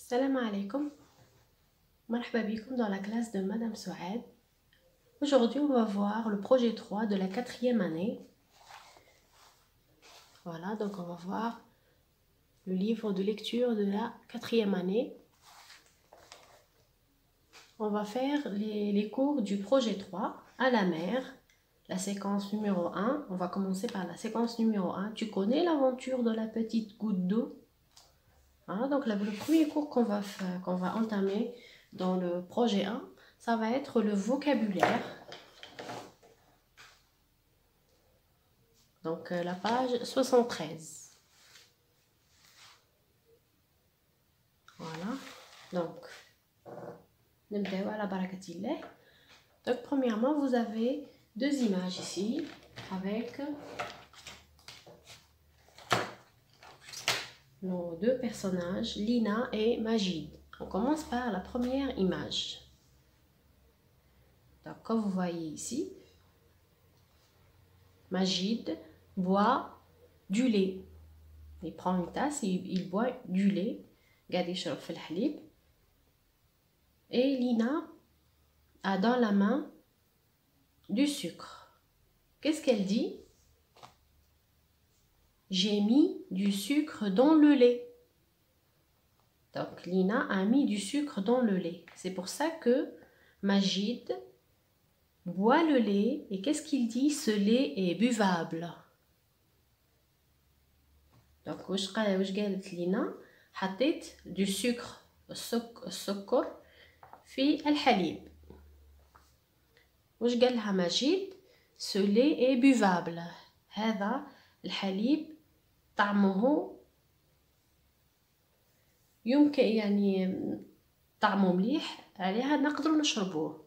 Salam alaikum, marhaba bikoum dans la classe de Madame Souad. Aujourd'hui, on va voir le projet 3 de la 4e année. Voilà, donc on va voir le livre de lecture de la 4e année. On va faire les cours du projet 3 à la mer, la séquence numéro 1. On va commencer par la séquence numéro 1. Tu connais l'aventure de la petite goutte d'eau? Voilà, donc le premier cours qu'on va entamer dans le projet 1, ça va être le vocabulaire. Donc la page 73. Voilà. Donc, donc premièrement, vous avez deux images ici avec nos deux personnages, Lina et Majid. On commence par la première image. Donc, comme vous voyez ici, Majid boit du lait. Il prend une tasse et il boit du lait. Et Lina a dans la main du sucre. Qu'est-ce qu'elle dit? J'ai mis du sucre dans le lait. Donc Lina a mis du sucre dans le lait. C'est pour ça que Majid boit le lait. Et qu'est-ce qu'il dit? Ce lait est buvable. Donc واش قالت لينا؟ حطيت du sucre السكر في الحليب. واش قال لها مجيد؟ ce lait est buvable. هذا الحليب طعمه يمكن يعني طعمه مليح عليها نقدر نشربوه.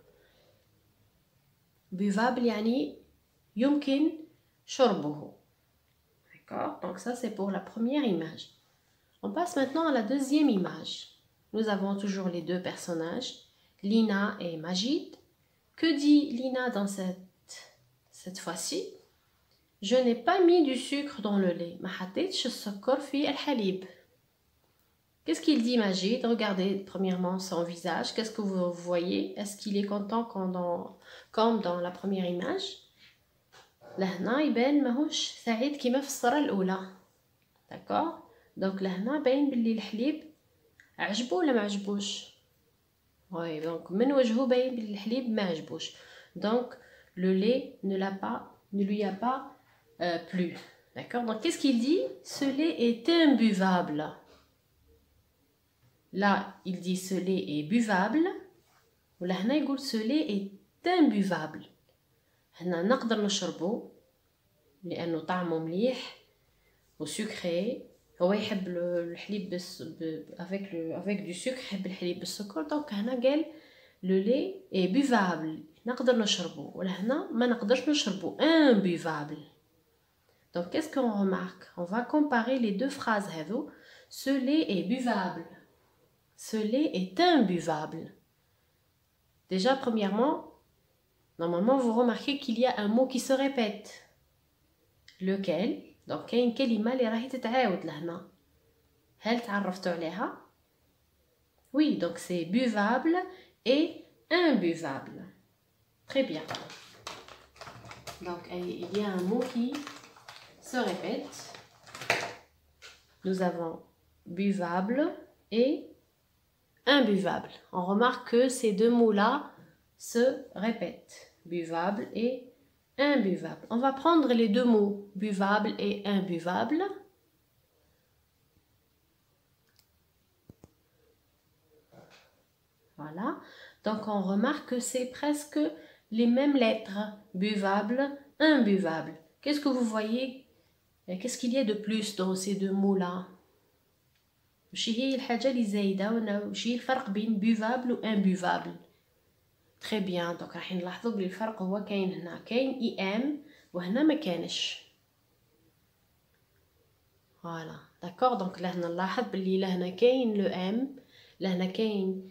buvable يعني يمكن شربه. D'accord? Donc ça c'est pour la première image. On passe maintenant à la deuxième image. Nous avons toujours les deux personnages, Lina et Majid. Que dit Lina dans cette fois-ci? Je n'ai pas mis du sucre dans le lait. ما حطيتش السكر في الحليب. Qu'est-ce qu'il dit Majid? Regardez premièrement son visage. Qu'est-ce que vous voyez? Est-ce qu'il est content comme dans la première image? لهنا يبان ماهوش سعيد كيما في الصورة الأولى. D'accord? Donc لهنا باين باللي الحليب عجبو ولا ما عجبوش؟ Oui, donc من وجهه باين باللي الحليب ما عجبوش. Donc le lait ne lui a pas plu. D'accord? Donc qu'est-ce qu'il dit? Ce lait est imbuvable. Là, il dit ce lait est buvable. ولهنا يقول ce lait est imbuvable. هنا نقدر نشربه لأنه طعمه مليح وسكري. هو يحب الحليب avec du sucre. يحب الحليب بالسكر. دونك هنا قال le lait est buvable. نقدر نشربه. ولهنا ما نقدرش نشربه imbuvable. Donc qu'est-ce qu'on remarque? On va comparer les deux phrases هذو. Ce lait est buvable. Ce lait est imbuvable. Déjà premièrement, normalement vous remarquez qu'il y a un mot qui se répète. Lequel? Donc كاين كلمة اللي راهي تتعاود لهنا. هل تعرفتوا عليها؟ Oui, donc c'est buvable et imbuvable. Très bien. Donc il y a un mot qui se répète. Nous avons buvable et imbuvable. On remarque que ces deux mots-là se répètent. Buvable et imbuvable. On va prendre les deux mots buvable et imbuvable. Voilà. Donc on remarque que c'est presque les mêmes lettres. Buvable, imbuvable. Qu'est-ce que vous voyez? Qu'est-ce qu'il y a de plus dans ces deux mots-là? وش هي الحاجة اللي زايدة وش هي الفرق بين buvable و imbuvable? Très bien. Donc راح نلاحظوا بلي الفرق هو كاين هنا كاين ام وهنا ما كانش. فوالا داكور. دونك لهنا نلاحظ بلي لهنا كاين لو ام لهنا كاين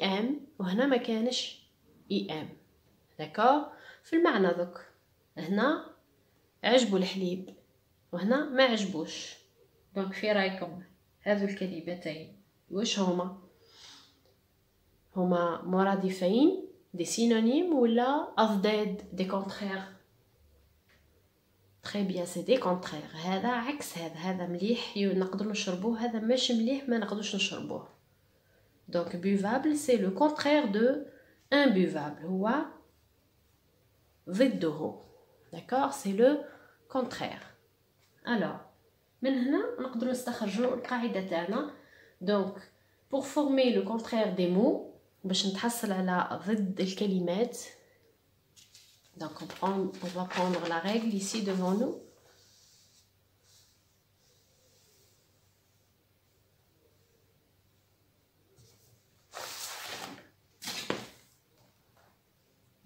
ام وهنا ما كانش ام. داكور. في المعنى دوك هنا عجبو الحليب وهنا ما عجبوش. دونك في رايكم هذو الكلمتين واش هما مرادفين دي سينونيم ولا أضداد دي كونترير؟ très bien c'est des contraires. هذا عكس هذا مليح نقدر نشربوه، هذا ماشي مليح ما نقدرش نشربوه. donc buvable c'est le contraire de imbuvable، هو ضده. d'accord c'est le contraire. alors من هنا نقدر نستخرجوا القاعده تاعنا. donc pour former le contraire des mots باش نتحصل على ضد الكلمات. donc on va prendre la règle ici devant nous.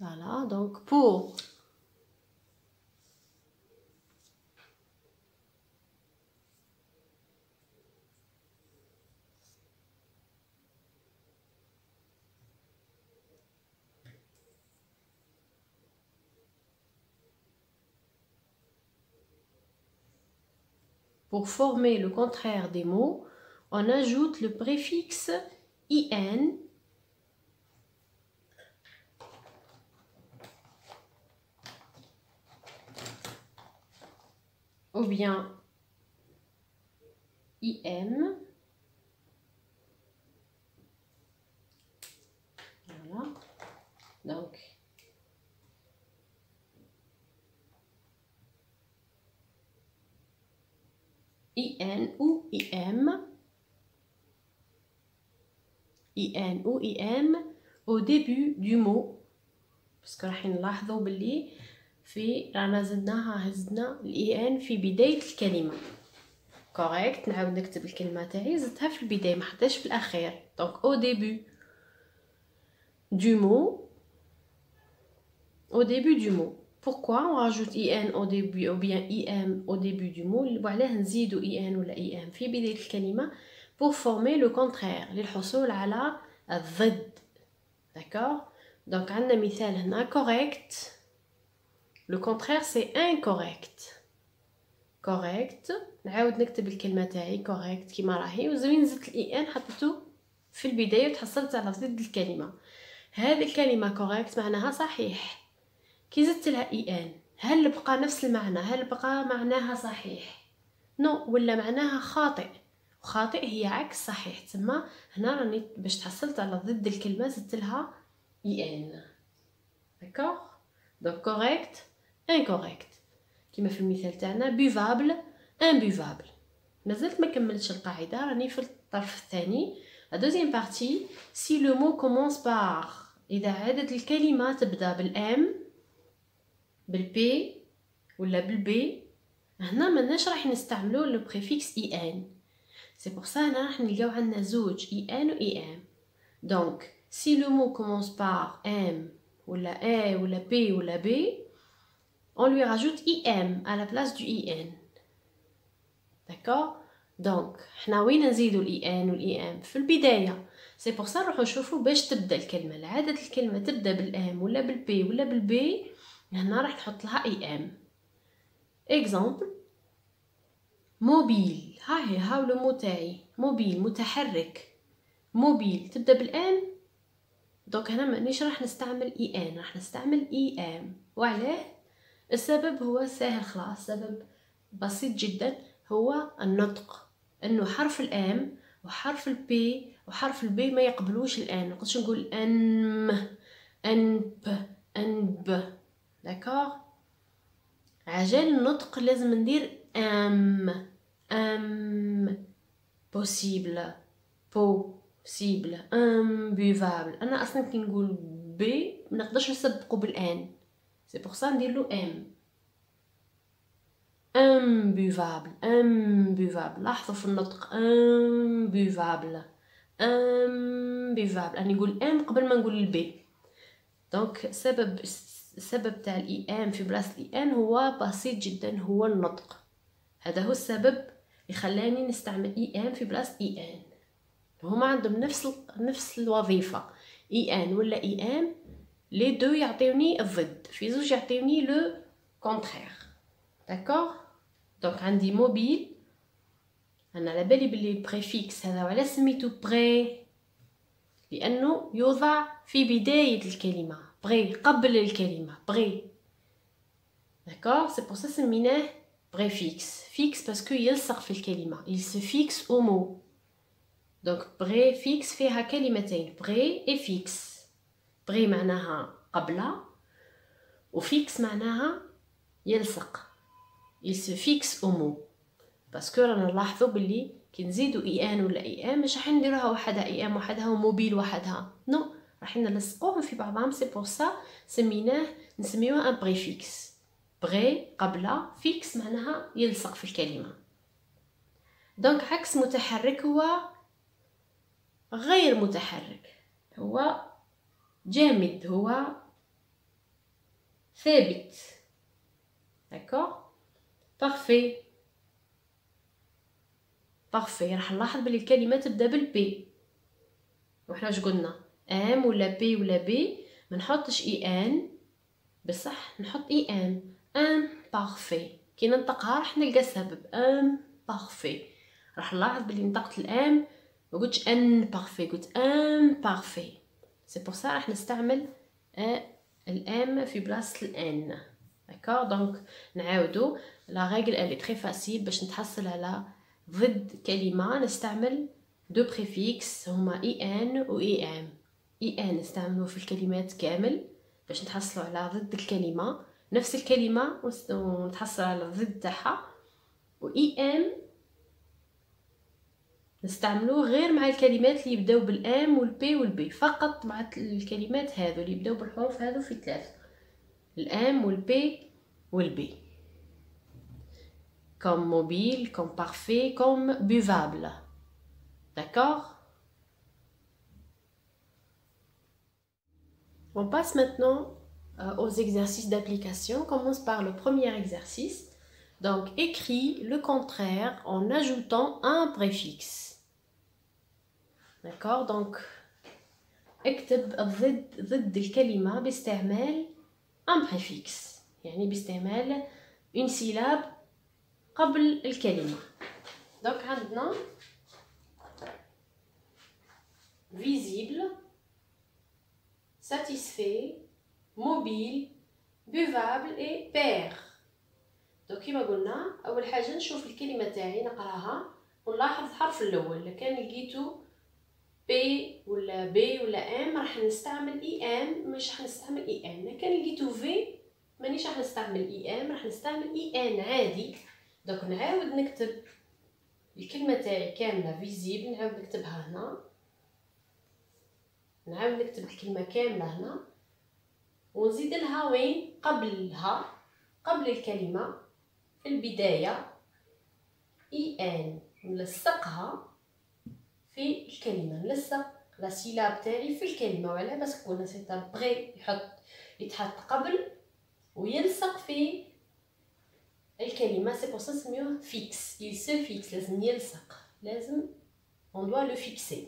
voilà donc pour former le contraire des mots, on ajoute le préfixe in ou bien im. Voilà. Donc in ou im, in ou im au début du mot. parce que راح نلاحظوا باللي رانا هزنا الان في بدايه الكلمه. كوريكت. نعاود نكتب الكلمه تاعي زدتها في البدايه ما حطيتش في الاخير. donc au début du mot. au début du mot. pourquoi on rajoute in au début ou bien im au début du mot؟ وعلاه نزيدو in ولا im في بدايه الكلمه pour former le contraire للحصول على الضد. d'accord. donc عندنا مثال هنا correct. le contraire c'est incorrect. correct. نعاود نكتب الكلمه تاعي correct كيما راهي وزوين زدت ان حطيته في البدايه وتحصلت على ضد الكلمه. هذه الكلمه correct معناها صحيح. كي زدت لها ان هل بقى نفس المعنى؟ هل بقى معناها صحيح؟ نو ولا معناها خاطئ. خاطئ هي عكس صحيح. تسمى هنا راني باش تحصلت على ضد الكلمه زدت لها ان. d'accord. donc correct incorrect كما في المثال تاعنا buvable imbuvable. مازلت ما كملتش القاعده راني في الطرف الثاني. la deuxième partie. si le mot commence par اذا عادت الكلمه تبدا بالام بالبي ولا بالبي هنا ماناش راح نستعملو لو بريفيكس ان. سي بور سا هنا راح نلقاو عندنا زوج ان و ام. donc si le mot commence par m ولا a ولا b ولا b on lui rajoute im à la place du in. d'accord. donc حنا وين نزيدو الان والام؟ في البدايه. سي بور سا نروحو نشوفو باش تبدا الكلمه. العاده الكلمه تبدا بالام ولا بالبي ولا بالبي هنا راح نحط لها im. exemple موبيل. هاو لو مو تاعي موبيل متحرك. موبيل تبدا بالان. دونك هنا مانيش راح نستعمل ان راح نستعمل ام. وعلاه؟ السبب هو سهل خلاص. سبب بسيط جدا هو النطق. انه حرف الام وحرف البي وحرف البي ما يقبلوش الان. نقدرش نقول انب انب. داكوغ. عجل النطق لازم ندير ام possible possible imbuvable. انا اصلا كي نقول بي ما نقدرش نسبقو بالان. سي بور سا ندير له imbuvable imbuvable. لاحظوا في النطق imbuvable imbuvable. انا نقول ام قبل ما نقول البي. دونك السبب تاع الاي ام في بلاصه الاي ان هو بسيط جدا هو النطق. هذا هو السبب اللي خلاني نستعمل اي ام في بلاصه اي ان. هما عندهم نفس الوظيفه. اي ان ولا اي ام لي دو يعطيوني الضد. في زوج يعطيوني لو كونترير. داكوغ. دونك عندي موبيل انا على بالي بلي البريفيكس هذا وعلى سميتو بري، لانه يوضع في بدايه الكلمه، بري قبل الكلمه، بري. داكور، سي بور سا سميناه بريفيكس. فيكس باسكو يلصق في الكلمه، il se fixe au mot. دونك بريفيكس فيها كلمتين، بري اي فيكس. بري معناها قبل، وفيكس معناها يلصق، il se fixe au mot. باسكو رانا نلاحظوا باللي كي نزيدوا اي ان ولا اي ام مش راح نديروها وحدها، اي ام وحدها وموبيل وحدها، نو، راح نلصقوهم في بعضهم. سي بور سا نسميوه ان بريفيكس. بري قبل، فيكس معناها يلصق في الكلمه. دونك عكس متحرك هو غير متحرك، هو جامد، هو ثابت. داكور، بارفي. بارفي راح نلاحظ بلي الكلمه تبدا بالبي، وحنا واش قلنا؟ ام ولا بي ولا بي ما نحطش اي ان، بصح نحط اي ام. ام بارفي، كي ننطقها راح نلقى السبب. ام بارفي، راح نلاحظ بلي نطقت الام، ما قلتش ان بارفي، قلت ام بارفي. سي بور سا راح نستعمل الام في بلاصه الان. داكور، دونك نعاودو لا ريغل الي تري فاسيل. باش نتحصل على ضد كلمه نستعمل دو بريفيكس هما اي ان و اي ام. اي ان نستعملوه في الكلمات كامل باش نتحصلوا على ضد الكلمه، نفس الكلمه ونتحصل على الضد تاعها. و اي ام نستعملوه غير مع الكلمات اللي يبداو بالام والبي والبي، فقط مع الكلمات هذو اللي يبداو بالحروف هذو في ثلاثه، الام والبي والبي. comme mobile, comme parfait, comme buvable. D'accord? On passe maintenant aux exercices d'application. On commence par le premier exercice. Donc, écris le contraire en ajoutant un préfixe. D'accord? Donc, اكتب ضد الكلمة باستعمال un préfixe. يعني باستعمال une syllabe قبل الكلمة. Donc, عندنا visible, satisfait, mobile, buvable et pair. دونك كيما قلنا اول حاجه نشوف الكلمه تاعي نقراها ونلاحظ الحرف الاول. كان لقيتو بي ولا بي ولا ام راح نستعمل اي ام، مش راح نستعمل اي ان. كان لقيتو في مانيش راح نستعمل اي ام، راح نستعمل اي ان عادي. دونك نعاود نكتب الكلمه تاعي كامله فيزيبل، نعاود نكتبها هنا، نعاود نكتب الكلمه كامله هنا، ونزيد لها وين قبلها، قبل الكلمه في البدايه اي ان، نلصقها في الكلمه، نلصق لا سيلاب تاعي في الكلمه. وعلاه؟ باسكو قلنا سي ان بري، يتحط قبل ويلصق في الكلمه. سي بور سا نسميوه فيكس، il se fixe، لازم يلصق، لازم on doit le fixer.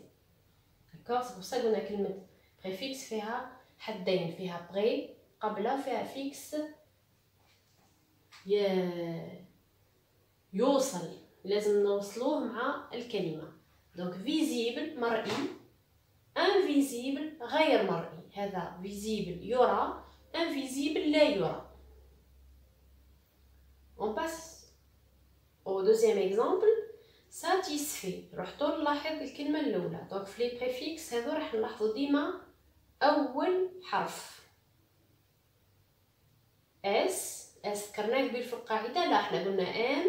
داكور، سي بور سا قلنا كلمه بريفيكس فيها حدين، فيها بري قبلها، فيها فيكس يوصل، لازم نوصلوه مع الكلمه. دونك فيزيبل مرئي، انفيزيبل غير مرئي. هذا فيزيبل يرى، انفيزيبل لا يرى. On passe au deuxième exemple. satisfait، رحتو نلاحظ الكلمه الاولى. دونك في لي بريفيكس هذو راح نلاحظوا ديما اول حرف اس. ذكرنا قبل في القاعده، لا احنا قلنا ام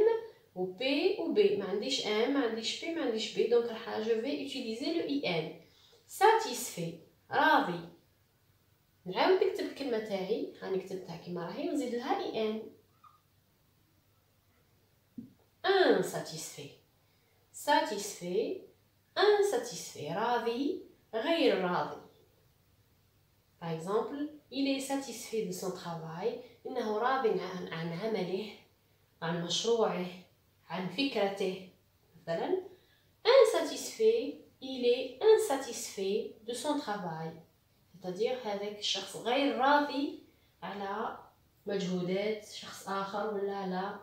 و بي و بي، ما عنديش ام، ما عنديش بي، ما عنديش بي. دونك راح جو في utiliser لو اي ان. satisfait راضي، نعاود نكتب الكلمه تاعي، غنكتبها كيما راهي ونزيد لها اي ان. insatisfait، satisfait، insatisfait راضي غير راضي. par exemple il est satisfait de son travail، انه راضي عن عمله، عن مشروعه، عن فكرته. مثلا insatisfait، il est insatisfait de son travail، c'est-à-dire هذاك الشخص غير راضي على مجهودات شخص آخر، ولا على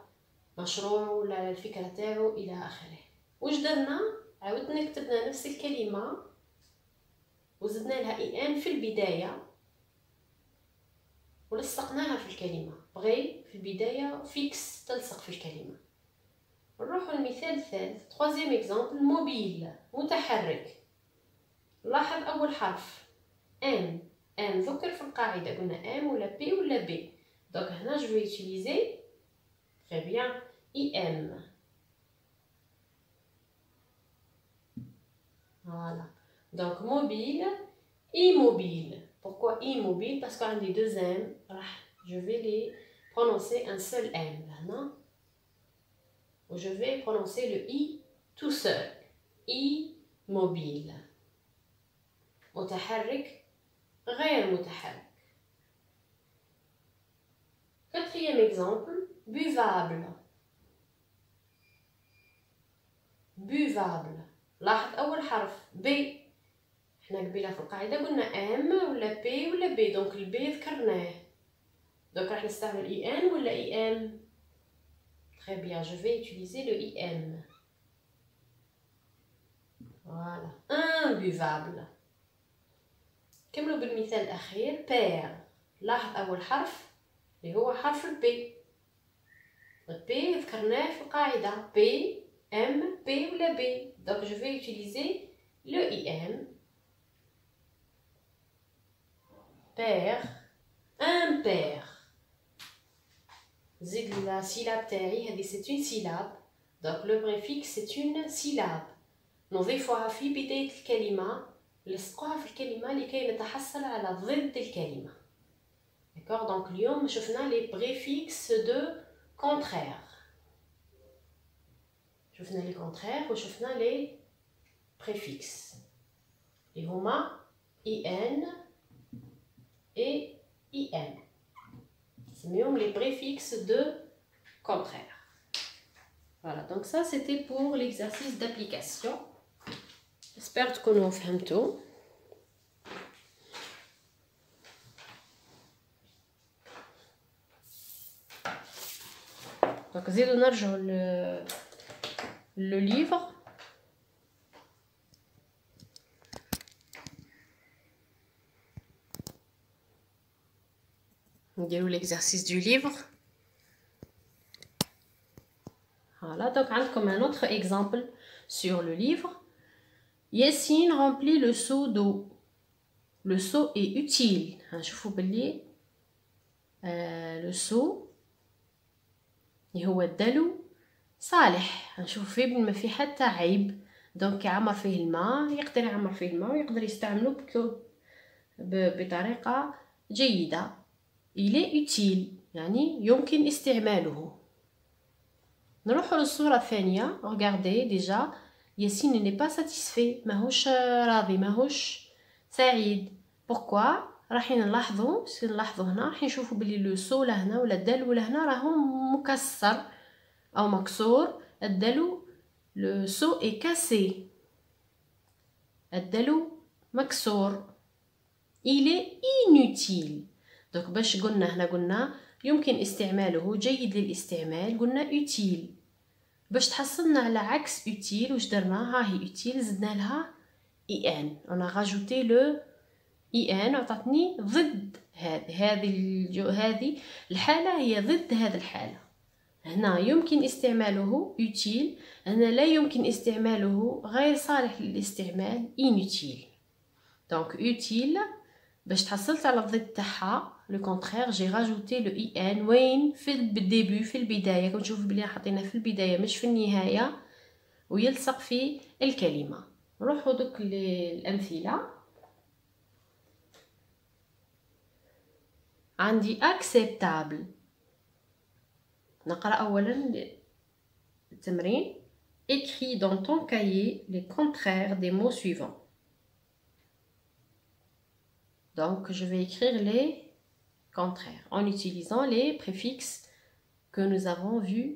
مشروع، ولا على الفكرة تاعو إلى آخره. واش درنا؟ عاودنا كتبنا نفس الكلمه وزدنا لها اي ان في البدايه ولصقناها في الكلمه. بغي في البدايه فيكس تلصق في الكلمه. نروحوا للمثال الثالث. troisième اكزامبل. موبيل متحرك. لاحظ اول حرف ام. ام ذكر في القاعده، قلنا ام ولا بي ولا بي. دونك هنا جو في utiliser très bien im. Voilà. Donc mobile, immobile. Pourquoi immobile? Parce qu'on a des deux M. Je vais les prononcer un seul M. Là, je vais prononcer le I tout seul. Immobile. متحرك غير متحرك. Quatrième exemple. Buvable. Buvable. لاحظ اول حرف بي. احنا قبيله في القاعده قلنا ام ولا بي ولا بي، دونك البي ذكرناه. دونك راح نستعمل اي ان ولا اي ام. très bien, je vais utiliser le im. voilà. imbuvable. كملوا بالمثال الاخير. père. لاحظ اول حرف اللي هو حرف البي. البي ذكرناه في القاعده بي ام بي ولا بي، donc je vais utiliser le im. père. un père. زيد la syllabe تاعي هذه c'est une syllabe، donc le préfixe c'est une syllabe. نضيفها في بداية الكلمة، نلصقوها في الكلمة لكي نتحصل على ضد الكلمة. d'accord. donc اليوم شفنا les préfixes de contraire. شفنا les contraires وشفنا les préfixes اللي هما in et im. نسميهم les préfixes de contraire. voilà, donc ça c'était pour l'exercice d'application. j'espère تكونوا فهمتوا. donc زيدوا نرجعوا le livre. نديروا l'exercice du livre. voilà, donc عندكم un autre exemple sur le livre. Yassine remplit le seau d'eau. le seau est utile. نشوفوا باللي le seau اللي هو الدلو صالح. نشوف فيه ما في حتى عيب، دونك يعمر فيه الماء، يقدر يعمر فيه الماء ويقدر يستعمله بطريقة جيدة. il est utile يعني يمكن استعماله. نروح للصورة الثانية. regardez déjà ياسين n'est pas satisfait، ماهوش راضي، ماهوش سعيد. pourquoi؟ راحين نلاحظوا هنا، راح نشوفوا بلي لو سو لهنا ولا الدلو لهنا راهم مكسر او مكسور. الدلو لو سو اي كاسي، الدلو مكسور. il est inutile. donc باش قلنا هنا قلنا يمكن استعماله، جيد للاستعمال، قلنا utile. باش تحصلنا على عكس utile واش درنا؟ ها هي utile زدنا لها ان. on a rajouté le ان عطاتني ضد هذه الحالة، هي ضد هذه الحالة. هنا يمكن استعماله utile، هنا لا يمكن استعماله، غير صالح للاستعمال inutile. donc utile باش تحصلت على الضد تاعها لو كونترير جي راجوتي لو اي ان. وين؟ في الديبي، في البدايه. كنشوف بلي حطينا في البدايه مش في النهايه، ويلصق في الكلمه. نروحوا دوك للامثله. عندي acceptable. نقرا اولا التمرين. écris dans ton cahier les contraires des mots suivants. donc je vais écrire les contraires en utilisant les préfixes que nous avons vus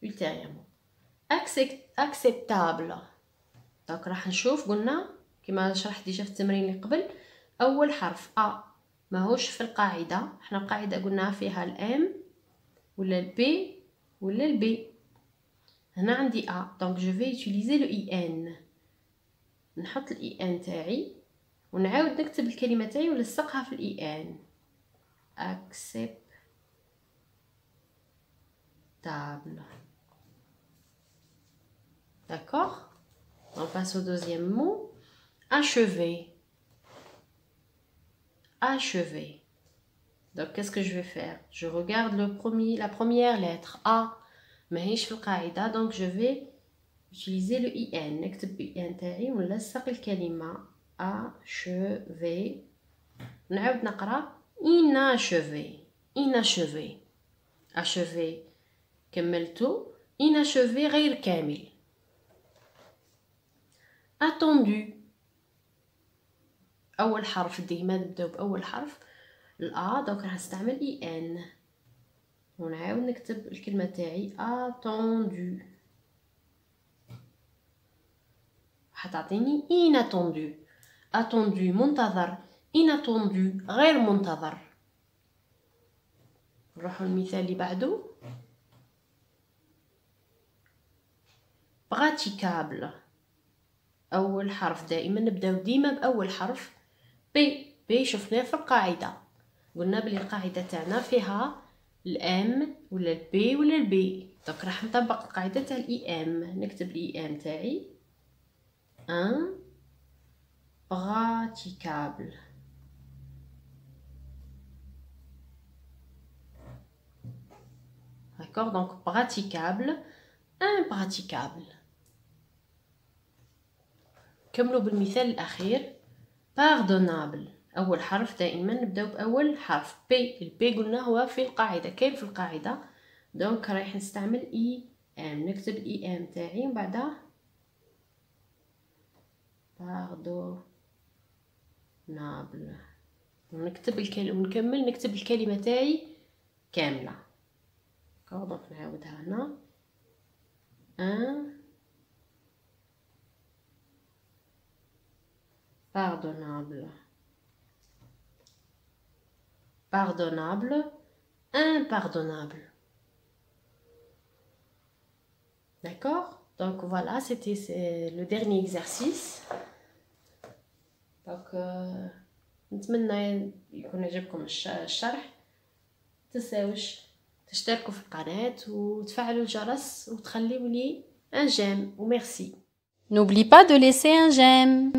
ultérieurement. acceptable. donc راح نشوف، قلنا كما شرحت ديجا في التمرين اللي قبل، اول حرف ا ماهوش في القاعده. احنا القاعده قلنا فيها الام ولا البي ولا البي. هنا عندي A donc je vais utiliser le IN. نحط ال IN تاعي ونعاود نكتب الكلمة تاعي ونلصقها في ال IN. acceptable. D'accord? On passe au deuxième mot. Achever. Achever. Donc qu'est-ce que je vais faire? Je regarde la première lettre A. ماهيش في القاعدة donc je vais utiliser le IN. نكتب IN تاعي ونلصق الكلمة achever. نعاود نقرأ inachevé. inachevé. achevé كملتو. inachevé غير كامل. attendu. أول حرف ديما نبداو بأول حرف الأ دونك راح نستعمل IN ونعاود نكتب الكلمة تاعي attendu. حتعطيني inattendu. attendu منتظر. inattendu غير منتظر. نروحو المثال اللي بعده. praticable. أول حرف دائما نبداو ديما بأول حرف بي شفناه في القاعدة. قلنا بلي القاعدة تاعنا فيها الام ولا البي ولا البي دونك راح نطبق القاعدة تاع الام. نكتب الام تاعي ان praticable. d'accord donc praticable impraticable. كملوا بالمثال الأخير. pardonnable. أول حرف دائما نبداو بأول حرف بي. البي قلنا هو في القاعدة كاين في القاعدة دونك رايح نستعمل إي إم. نكتب إي إم تاعي ومن بعدها pardonnable ونكتب ونكمل نكتب الكلمة تاعي كاملة. دونك نعاودها هنا pardonnable. pardonnable impardonnable. d'accord donc voilà c'était le dernier exercice. donc نتمنى يكون عجبكم الشرح. تنساوش تشتركوا في القناة وتفعلوا الجرس وتخليوا لي un j'aime وميرسي. N'oublie pas de laisser un j'aime.